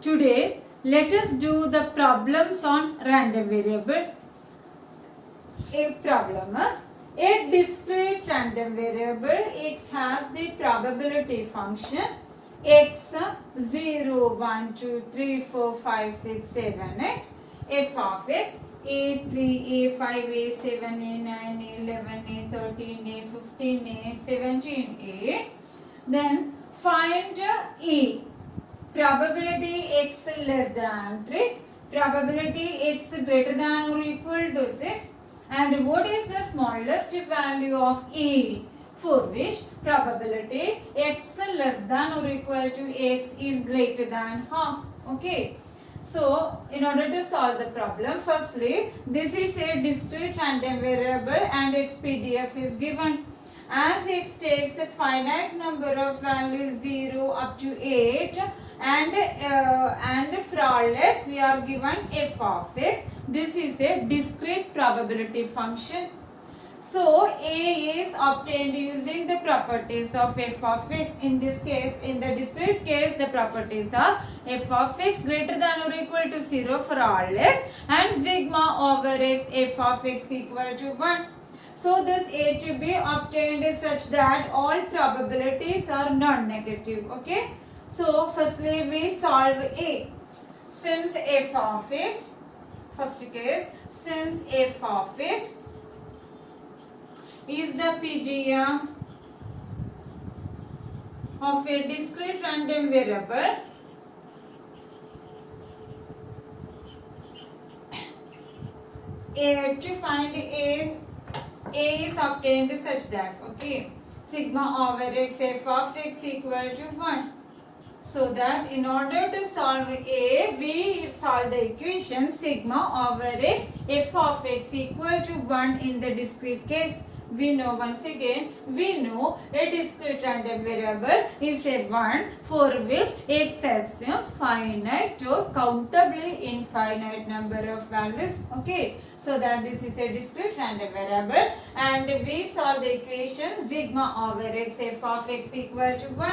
Today, let us do the problems on random variable. A problem is a discrete random variable x has the probability function x 0, 1, 2, 3, 4, 5, 6, 7, 8 f of x a3, a5, a7, a9, a11, a13, a15, a17, a. Then find e. Probability x less than 3, probability x greater than or equal to 6, and what is the smallest value of e for which probability x less than or equal to x is greater than half. Okay. So, in order to solve the problem, firstly, this is a discrete random variable and its PDF is given. As x takes a finite number of values 0 up to 8 and for all x we are given f of x. This is a discrete probability function. So, A is obtained using the properties of f of x. In this case, in the discrete case, the properties are f of x greater than or equal to 0 for all x and sigma over x f of x equal to 1. So, this A to be obtained is such that all probabilities are non-negative. Okay. So, firstly we solve A. Since f of x, first case, since f of x is the PDF of a discrete random variable, to find A is obtained such that, okay, sigma over x f of x equal to 1. So that in order to solve A, we solve the equation sigma over x f of x equal to 1 in the discrete case. We know once again, we know a discrete random variable is a 1 for which x assumes finite or countably infinite number of values. Okay. So that this is a discrete random variable and we solve the equation sigma over x f of x equal to 1.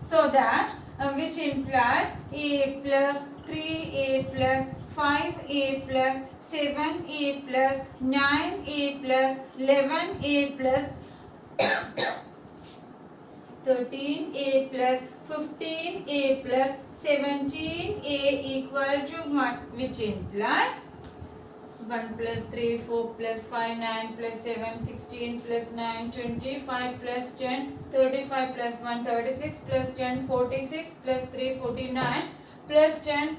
So that which implies a plus 3a plus 5a plus 7a plus 9a plus 11a plus 13a plus 15a plus 17a equal to 1, which implies 1 plus 3, 4 plus 5, 9 plus 7, 16 plus 9, 25 plus 10, 35 plus 1, 36 plus 10, 46 plus 3, 49 plus 10,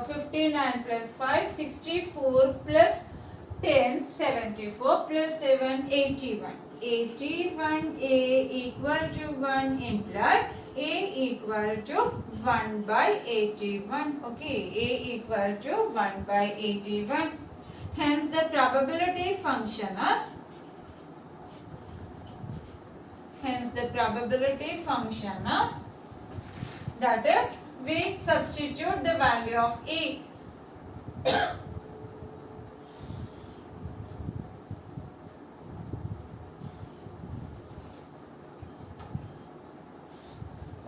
59 plus 5, 64 plus 10, 74 plus 7, 81. 81a equal to 1 implies a equal to 1 by 81. Okay, a equal to 1 by 81. Hence, the probability function is, that is, we substitute the value of a.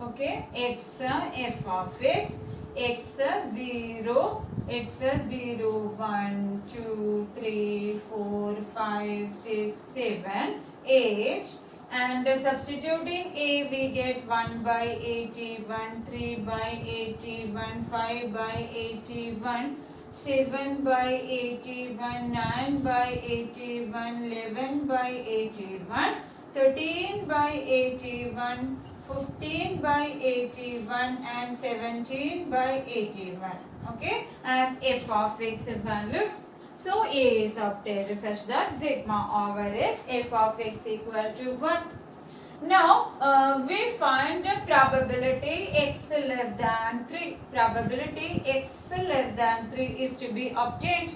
Okay, x f of x, x 0, 1, 2, 3, 4, 5, 6, 7, 8 and substituting a we get 1 by 81, 3 by 81, 5 by 81, 7 by 81, 9 by 81, 11 by 81, 13 by 81, 15 by 81 and 17 by 81. Okay, as f of x values. So a is obtained such that sigma over x f of x equal to 1. Now we find the probability x less than 3. Probability x less than 3 is to be obtained.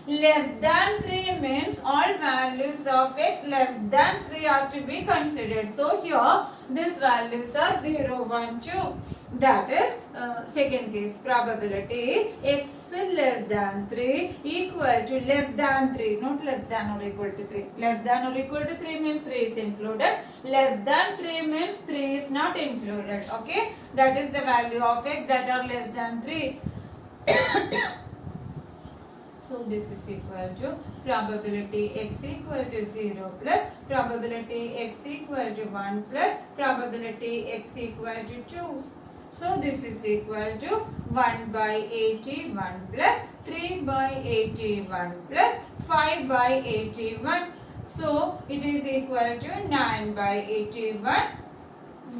Less than 3 means all values of x less than 3 are to be considered. So here these values are 0, 1, 2. That is second case. Probability x less than 3 equal to less than 3, not less than or equal to 3. Less than or equal to 3 means 3 is included. Less than 3 means 3 is not included. Okay, that is the value of x that are less than 3. So this is equal to probability x equal to 0 plus probability x equal to 1 plus probability x equal to 2. So this is equal to 1 by 81 plus 3 by 81 plus 5 by 81. So it is equal to 9 by 81,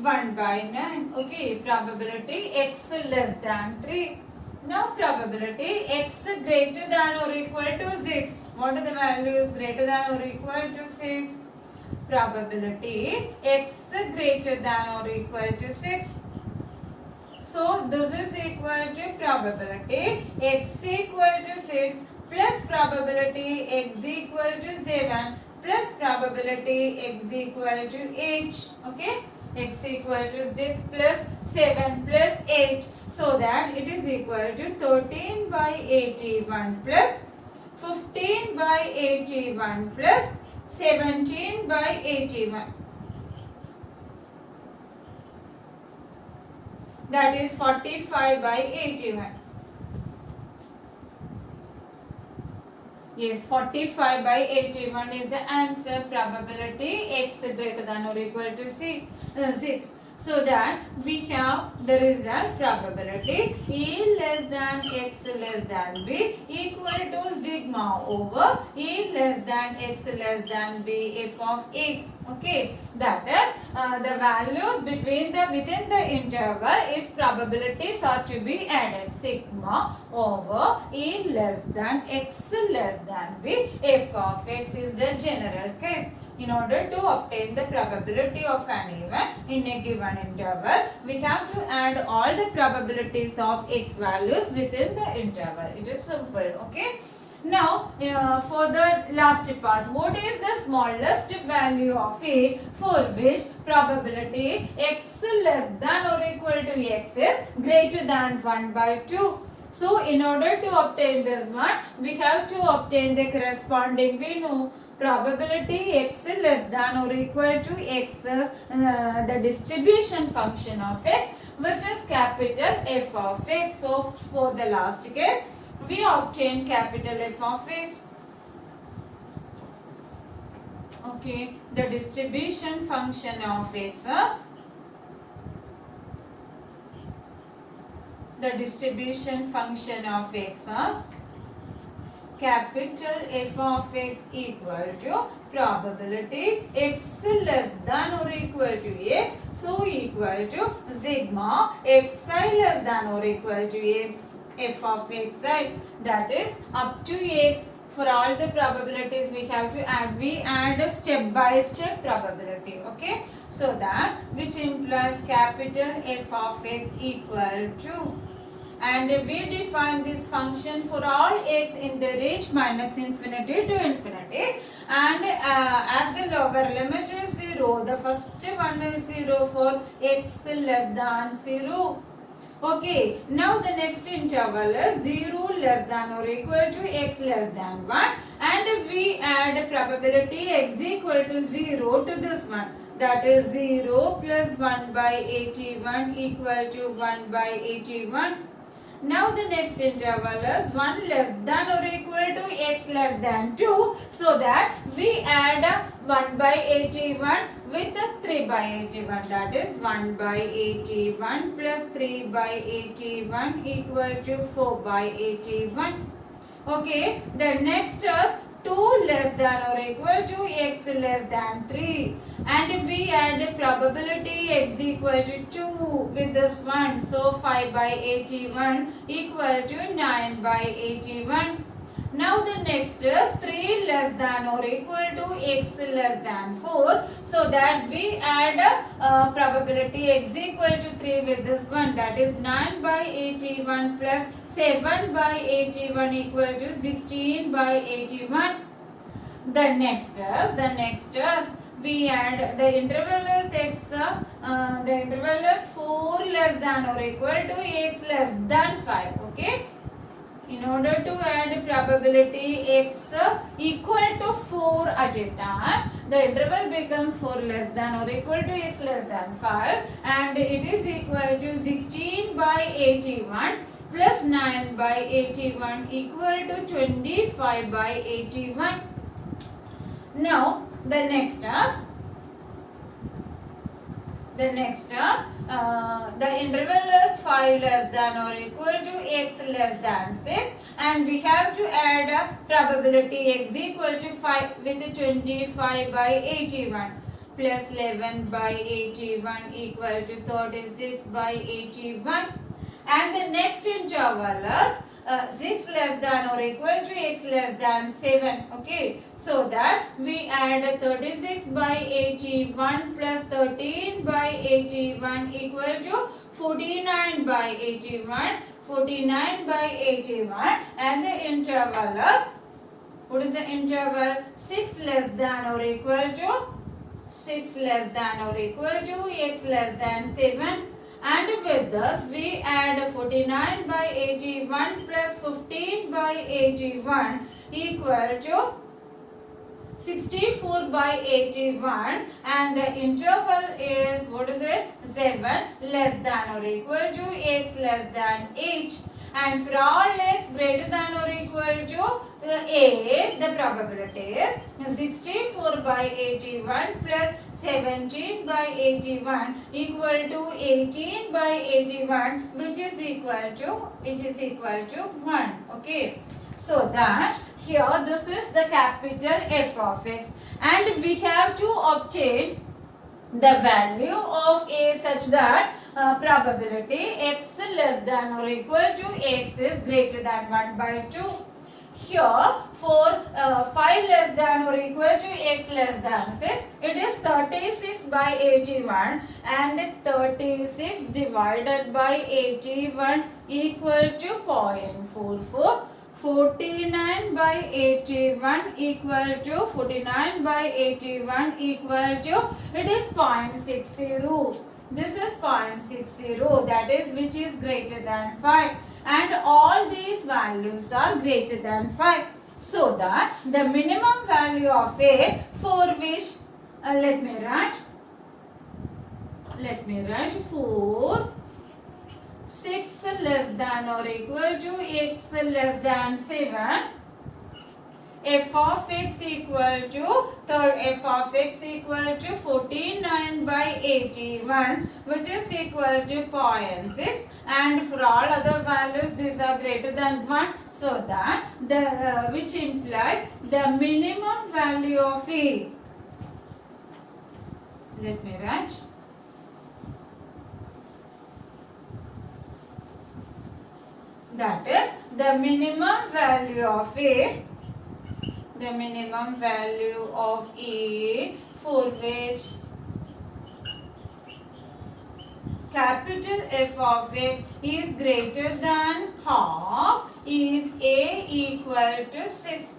1 by 9. Okay, probability x less than 3. Now probability x greater than or equal to 6. What are the values greater than or equal to 6? Probability x greater than or equal to 6. So this is equal to probability x equal to 6 plus probability x equal to 7 plus probability x equal to 8. Okay, x equal to 6 plus 7 plus 8. So that it is equal to 13 by 81 plus 15 by 81 plus 17 by 81. That is 45 by 81. Yes, 45 by 81 is the answer. Probability x greater than or equal to 6. So that we have the result probability E less than x less than b equal to sigma over E less than x less than b f of x. Okay, that is the values within the interval, its probabilities are to be added. Sigma over E less than x less than b f of x is the general case. In order to obtain the probability of an event in a given interval, we have to add all the probabilities of x values within the interval. It is simple. Okay. Now, for the last part, what is the smallest value of a for which probability x less than or equal to x is greater than 1 by 2? So, in order to obtain this one, we have to obtain the corresponding, we know, probability x less than or equal to x, the distribution function of x, which is capital F of x. So, for the last case, we obtain capital F of x. Okay, the distribution function of x is capital F of x equal to probability x less than or equal to x. So equal to sigma xi less than or equal to x f of xi. That is up to x. For all the probabilities we have to add. We add a step by step probability. Okay. So that which implies capital F of x equal to, and we define this function for all x in the range minus infinity to infinity, and as the lower limit is 0, the first one is 0 for x less than 0. Okay, now the next interval is 0 less than or equal to x less than 1, and we add probability x equal to 0 to this one. That is 0 plus 1 by 81 equal to 1 by 81. Now the next interval is 1 less than or equal to x less than 2. So that we add 1 by 81 with 3 by 81. That is 1 by 81 plus 3 by 81 equal to 4 by 81. Okay. The next is 2 less than or equal to x less than 3, and we add probability x equal to 2 with this one. So 5 by 81 equal to 9 by 81. Now the next is 3 less than or equal to x less than 4. So that we add probability x equal to 3 with this one. That is 9 by 81 plus 7 by 81 equal to 16 by 81. The next is we add the interval is x, the interval is 4 less than or equal to x less than 5. Okay. In order to add probability x equal to 4 at a time, the interval becomes 4 less than or equal to x less than 5, and it is equal to 16 by 81 plus 9 by 81 equal to 25 by 81. Now the next is the interval is 5 less than or equal to x less than 6, and we have to add a probability x equal to 5 with 25 by 81 plus 11 by 81 equal to 36 by 81, and the next interval is 6 less than or equal to x less than 7. Okay, so that we add 36 by 81 plus 13 by 81 equal to 49 by 81, 49 by 81, and the interval is, what is the interval? 6 less than or equal to 6 less than or equal to x less than 7. And with this we add 49 by 81 plus 15 by 81 equal to 64 by 81, and the interval is, what is it? 7 less than or equal to x less than 8, and for all x greater than or equal to 8, the probability is 64 by 81 plus 17 by 81 equal to 18 by 81, which is equal to 1. Okay, so that here this is the capital F of x, and we have to obtain the value of a such that probability x less than or equal to x is greater than 1 by 2. Here for 5 less than or equal to x less than 6, it is 36 by 81, and 36 divided by 81 equal to 0.44. 49 by 81 equal to 49 by 81 equal to, it is 0.60. This is 0.60, that is which is greater than 5, and all these values are greater than 5. So that the minimum value of a for which let me write for 6 less than or equal to x less than 7, f of x equal to 49 by 81, which is equal to 0.6, and for all other values these are greater than 1, so that the which implies the minimum value of a, let me write, that is the minimum value of a, for which capital F of x is greater than half is a equal to 6.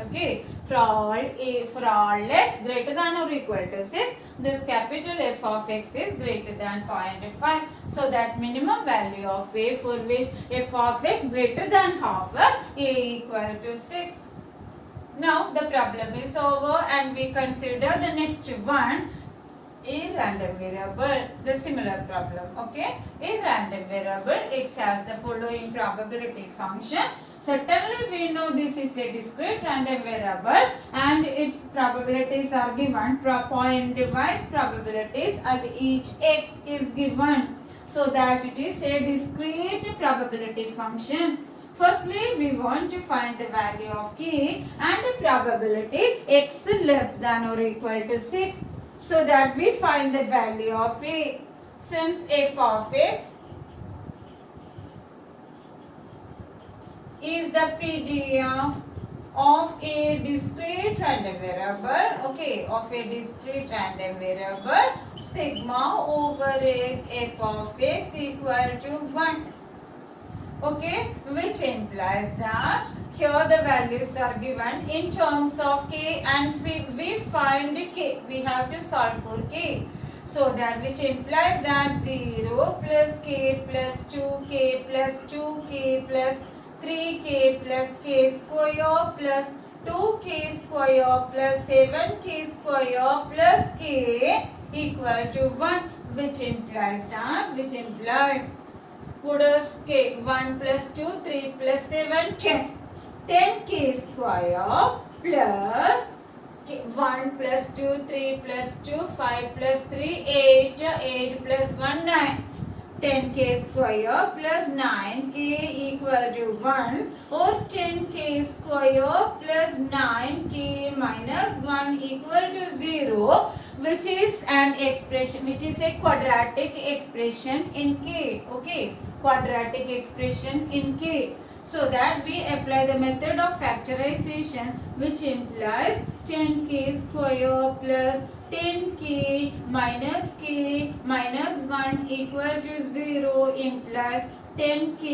Okay, for all x greater than or equal to 6, this capital F of x is greater than 0.5. So that minimum value of a for which f of x greater than half is a equal to 6. Now the problem is over, and we consider the next one, a random variable, the similar problem. Okay, a random variable x has the following probability function. Certainly we know this is a discrete random variable, and its probabilities are given, point-wise probabilities at each x is given, so that it is a discrete probability function. Firstly, we want to find the value of k and the probability x less than or equal to 6, so that we find the value of a. Since f of x is the PDF of a discrete random variable, okay, of a discrete random variable, sigma over x f of x equal to 1. Okay, which implies that here the values are given in terms of k and we find k. We have to solve for k. So that which implies that 0 plus k plus 2k plus 2k plus 3k plus k square plus 2k square plus 7k square plus k equal to 1, which implies what is k? 1 plus 2, 3 plus 7, 10. 10k square plus 1 plus 2, 3 plus 2, 5 plus 3, 8, 8 plus 1, 9. 10k square plus 9k equal to 1 or 10k square plus 9k minus 1 equal to 0, which is an expression, which is a quadratic expression in k. Okay, quadratic expression in k. So that we apply the method of factorization, which implies 10k square plus 10k minus k minus 1 equal to 0 implies 10k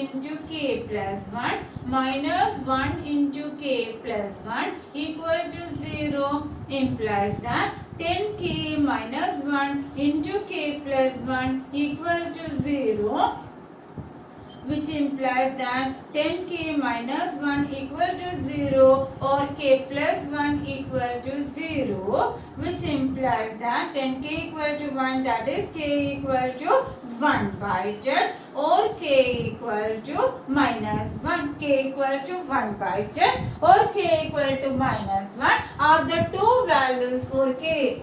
into k plus 1 minus 1 into k plus 1 equal to 0 implies that 10k minus 1 into k plus 1 equal to 0, which implies that 10k minus 1 equal to 0 or k plus 1 equal to 0, which implies that 10k equal to 1, that is k equal to 1 by 10 or k equal to minus 1, k equal to 1 by 10 or k equal to minus 1 are the two values for k.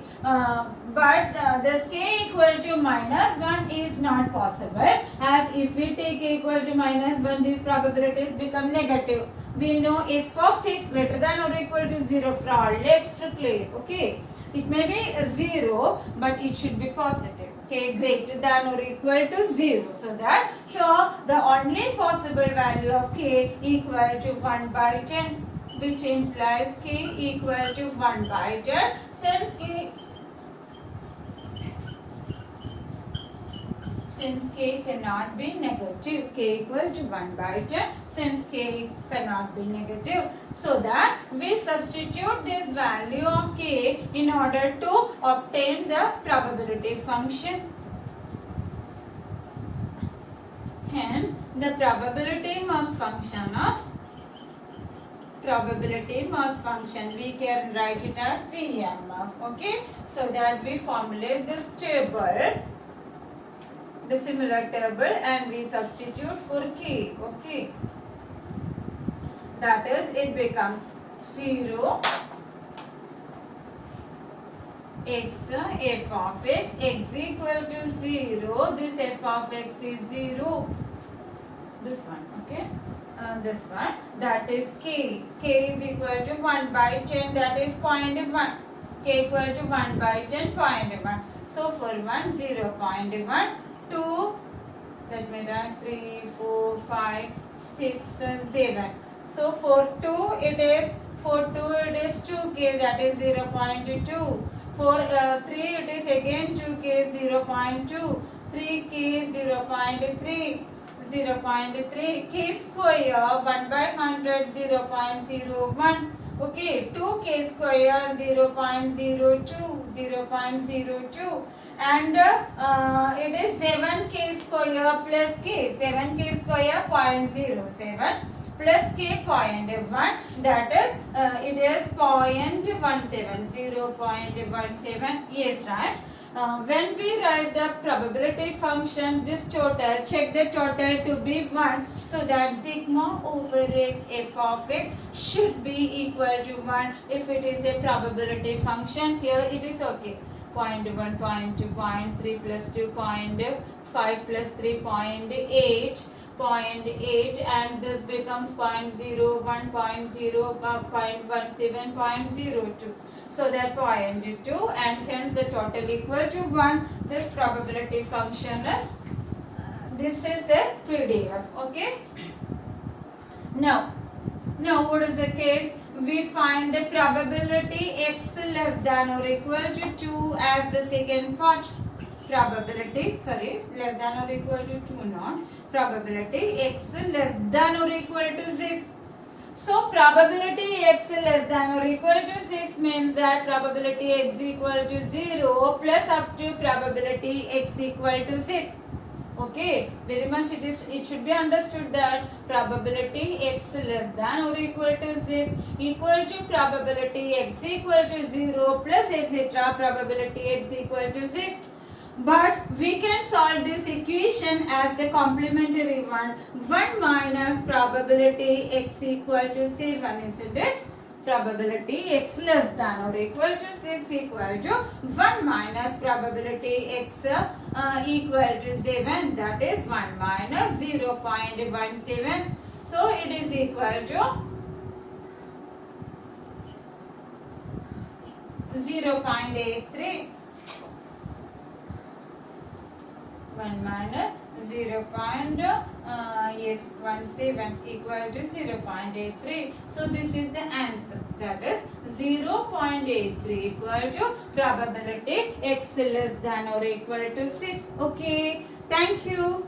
But this k equal to minus 1 is not possible, as if we take k equal to minus 1, these probabilities become negative. We know f of x greater than or equal to 0 for all strictly. Okay, it may be 0 but it should be positive. K greater than or equal to 0. So that here the only possible value of k equal to 1 by 10, which implies k equal to 1 by 10. Since k cannot be negative, k equal to 1 by 10, since k cannot be negative, so that we substitute this value of k in order to obtain the probability function. Hence, the probability mass function, we can write it as PMF. Okay, so that we formulate this table, the similar table, and we substitute for k. Okay, that is, it becomes 0 x f of x equal to 0. This f of x is 0. This one, okay, this one, that is k. K is equal to 1 by 10, that is 0.1. K equal to 1 by 10, 0.1. So for 1, 0.1. 2, let me write 3, 4, 5, 6, 7. So for 2 it is 2k, that is 0.2. For 3 it is again 2k, 0.2. 3k, 0.3. 0.3. K square 1 by 100, 0.01. Okay, 2k square 0.02. 0.02. And it is 7k square plus k. 7k square 0.07 plus k 0.1, that is it is 0.17. 0.17. Yes, right. When we write the probability function, this total, check the total to be 1, so that sigma over x f of x should be equal to 1 if it is a probability function. Here it is okay. 0.1, 0.2, 0.3 plus 2, 0.5 plus 3, 0.8, 0.8, and this becomes 0.01, 0.17, 0.02. So that 0.2, and hence the total equal to 1. This probability function is, this is a PDF. Okay. Now what is the case? We find the probability x less than or equal to 2 as the second part. Probability, less than or equal to 2 not. probability x less than or equal to 6. So probability x less than or equal to 6 means that probability x equal to 0 plus up to probability x equal to 6. Okay, very much it should be understood that probability x less than or equal to 6 equal to probability x equal to 0 plus etc. probability x equal to 6. But we can solve this equation as the complementary one. 1 minus probability x equal to 7, isn't it? Probability x less than or equal to 6 equal to 1 minus probability x equal to 7, that is 1 minus 0.17. So it is equal to 0.83. 1 minus 0.17 equal to 0.83. So this is the answer, that is 0.83 equal to probability x less than or equal to 6. Okay, thank you.